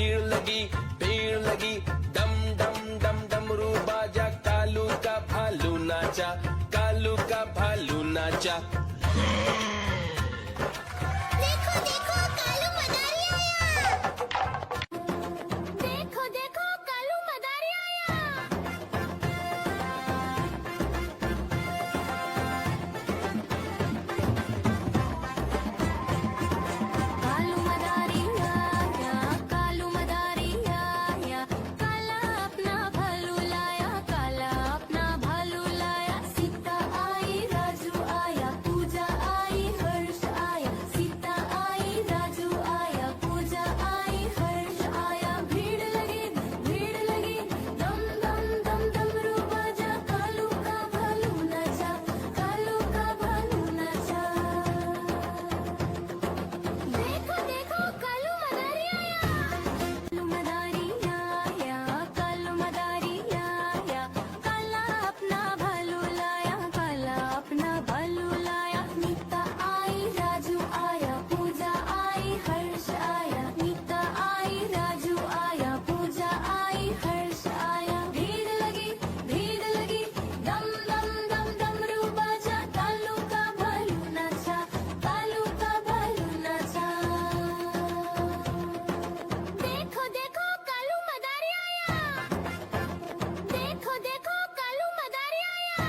भीड़ लगी, डम डम डम डमरू बाजा, कालू का भालू नाचा, कालू का भालू नाचा। देखो देखो कालू मदारी आया। देखो देखो कालू मदारी आया। कालू मदारी आया, कालू मदारी आया, काला अपना भालू लाया, काला अपना भालू लाया। सीता आई राजू आया, पूजा आई हर्ष आया, सीता आई राजू आया, पूजा आई हर्ष आया। भीड़ लगी, दम दम दम डमरू बाजा, कालू का भालू नाचा, कालू का भालू नाचा। देखो देखो कालू मदारी आया। कालू मदारी आया, कालू मदारी आया, काला अपना भालू लाया, काला अपना भालू लाया। नीता आई राजू आया, पूजा आई हर्ष आया, नीता आई राजू आया, पूजा आई हर्ष आया। भीड़ लगी, दम दम दम डमरू बाजा, कालू का भालू नाचा, कालू का भालू नाचा। देखो देखो कालू मदारी आया। देखो देखो कालू मदारी आया।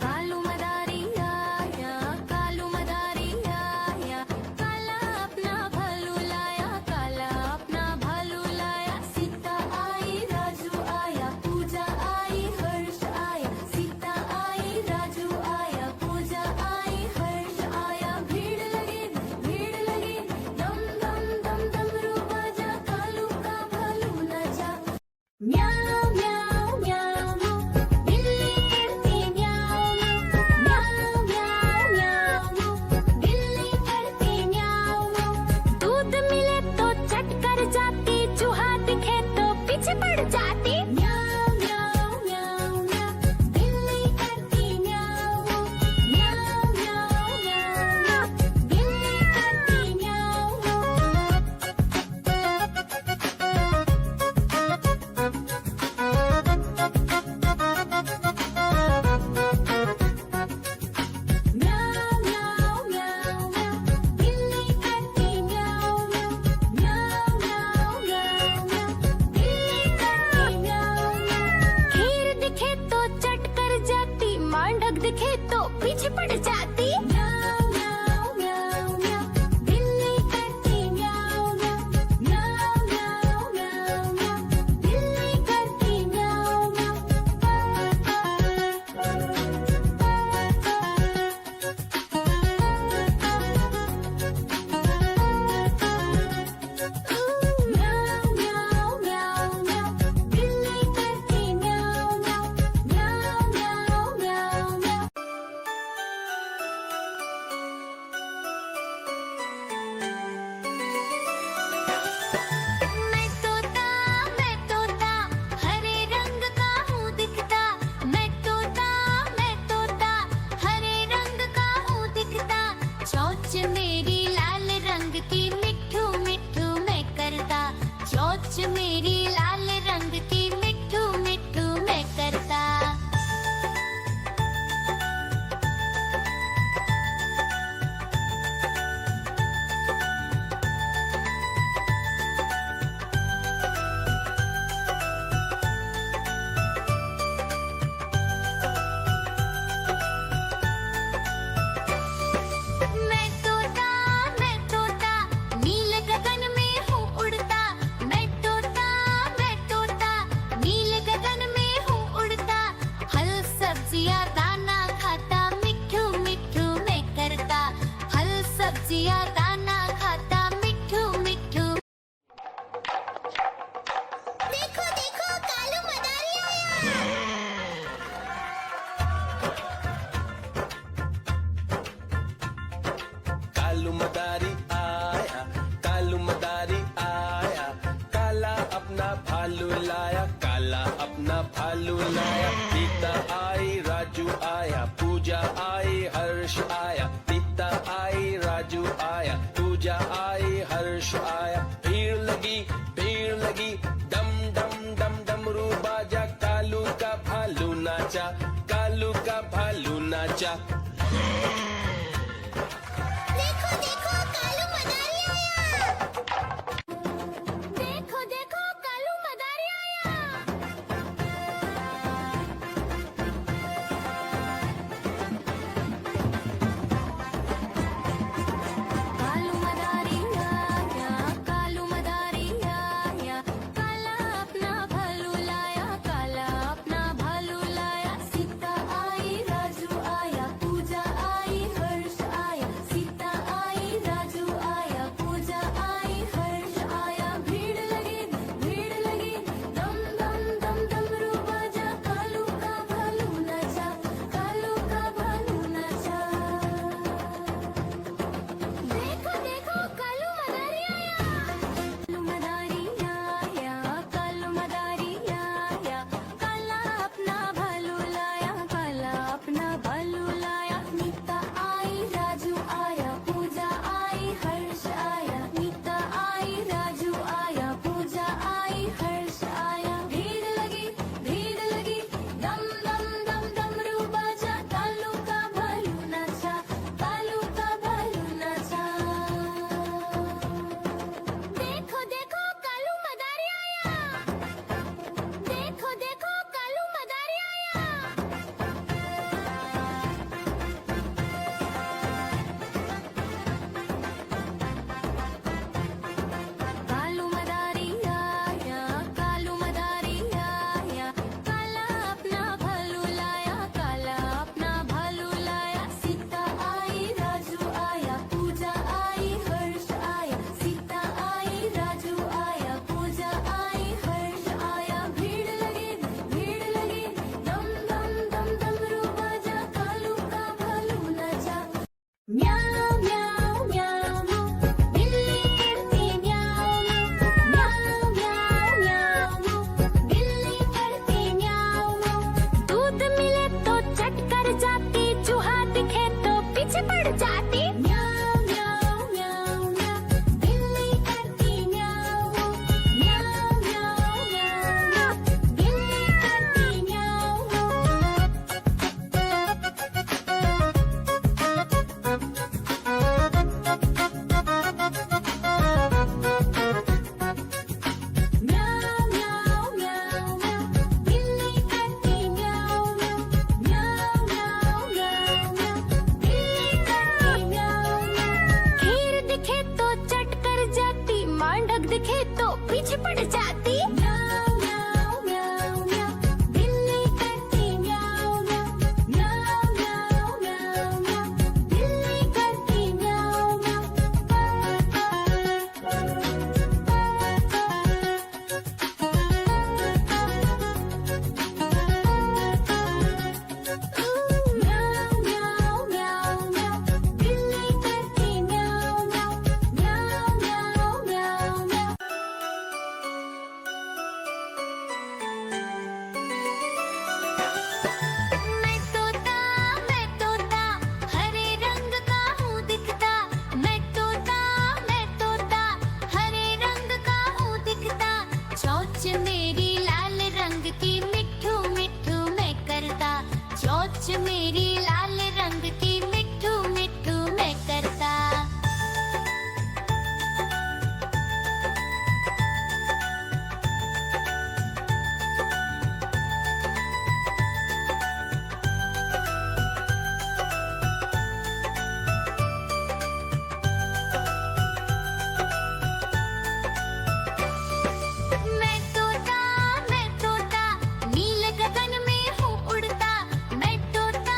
कालू मदारी आया, कालू मदारी आया, काला अपना भालू लाया, काला अपना भालू लाया। सीता आई राजू आया, पूजा आई हर्ष आया, सीता आई राजू आया, पूजा आई हर्ष आया। भीड़ लगी, दम दम दम डमरू बाजा, कालू का भालू नाचा। म्याऊ म्याऊ म्याऊ बिल्ली करती म्याऊ म्याऊ म्याऊ म्याऊ बिल्ली करती म्याऊ। दूध मिले तो चट कर जाती, चूहा दिखे तो पीछे पड़ जाती। म्याऊ म्याऊ म्याऊ म्याऊ बिल्ली करती म्याऊ म्याऊ म्याऊ म्याऊ बिल्ली करती म्याऊ। म्याऊ म्याऊ म्याऊ म्याऊ बिल्ली करती म्याऊ म्याऊ म्याऊ म्याऊ म्याऊ बिल्ली करती म्याऊ। खीर दिखे तो चट कर जाती, मांडक दिखे तो पीछे पड़ जाती। म्याऊ म्याऊ म्याऊ म्याऊ बिल्ली करती म्याऊ म्याऊ म्याऊ म्याऊ म्याऊ बिल्ली करती म्याऊ म्याऊ। म्याऊ म्याऊ म्याऊ म्याऊ बिल्ली करती म्याऊ म्याऊ म्याऊ म्याऊ म्याऊ म्याऊ। पूजा आई हर्ष आया, नीता आई राजू आया, पूजा आई हर्ष आया। भीड़ लगी डम डम डम डमरू बाजा, कालू का भालू नाचा, कालू का भालू नाचा। देखो देखो कालू मदारी आया। देखो देखो कालू मदारी आया। कालू मदारी आया, कालू मदारी आया, काला अपना भालू लाया, काला अपना भालू लाया। सीता आई राजू आया, पूजा आई हर्ष आया, सीता आई राजू आया, पूजा आई हर्ष आया। भीड़ लगी दम दम दम डमरू बाजा, कालू का भालू नाचा, कालू का भालू नाचा। देखो देखो कालू मदारी आया। कालू मदारी आया, कालू मदारी आया, काला अपना भालू लाया, काला अपना भालू लाया। नीता आई राजू आया, पूजा आई हर्ष आया, नीता आई राजू आया, पूजा आई हर्ष आया। भीड़ लगी दम दम दम डमरू बाजा, कालू का भालू नाचा, कालू का भालू नाचा। देखो देखो कालू मदारी आया। देखो देखो कालू मदारी आया। कालू मदारी आया, कालू मदारी आया, काला अपना भालू लाया, काला अपना भालू लाया। सीता आई राजू आया, पूजा आई हर्ष आया, सीता आई राजू आया, पूजा आई हर्ष आया। भीड़ लगी दम दम दम डमरू बाजा, कालू का भालू नाचा। म्याऊ म्याऊ म्याऊ बिल्ली करती म्याऊ म्याऊ म्याऊ म्याऊ बिल्ली करती म्याऊ। दूध मिले तो चट कर जाती, चूहा दिखे तो पीछे पड़ जाती। म्याऊ म्याऊ म्याऊ म्याऊ बिल्ली करती म्याऊ म्याऊ म्याऊ म्याऊ बिल्ली करती म्याऊ। म्याऊ म्याऊ म्याऊ म्याऊ बिल्ली करती म्याऊ म्याऊ म्याऊ म्याऊ म्याऊ बिल्ली करती म्याऊ। खीर दिखे तो चट कर जाती, मांडक दिखे तो पीछे पड़ जाती। म्याऊ म्याऊ म्याऊ म्याऊ बिल्ली करती म्याऊ म्याऊ म्याऊ म्याऊ म्याऊ बिल्ली करती म्याऊ म्याऊ। म्याऊ म्याऊ म्याऊ म्याऊ बिल्ली करती म्याऊ म्याऊ म्याऊ म्याऊ म्याऊ। मैं तोता हरे रंग का हूँ दिखता। मैं तोता हरे रंग का हूँ दिखता। चोंच मेरी लाल रंग की, मिट्ठू मिट्ठू मैं करता। चोंच मेरी लाल रंग की, मिट्ठू मिट्ठू मैं करता। मैं तोता नीले गगन में हूँ उड़ता। मैं तोता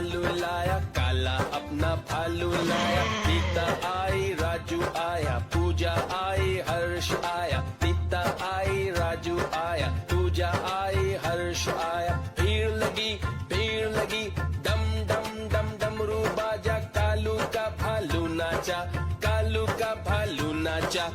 भालू लाया, काला अपना भालू लाया। सीता आई, राजू आया, पूजा आई, हर्ष आया। सीता आई, राजू आया, पूजा आई, हर्ष आया। भीड़ लगी, डम डम डम डमरू बाजा। कालू का भालू नाचा, कालू का भालू नाचा।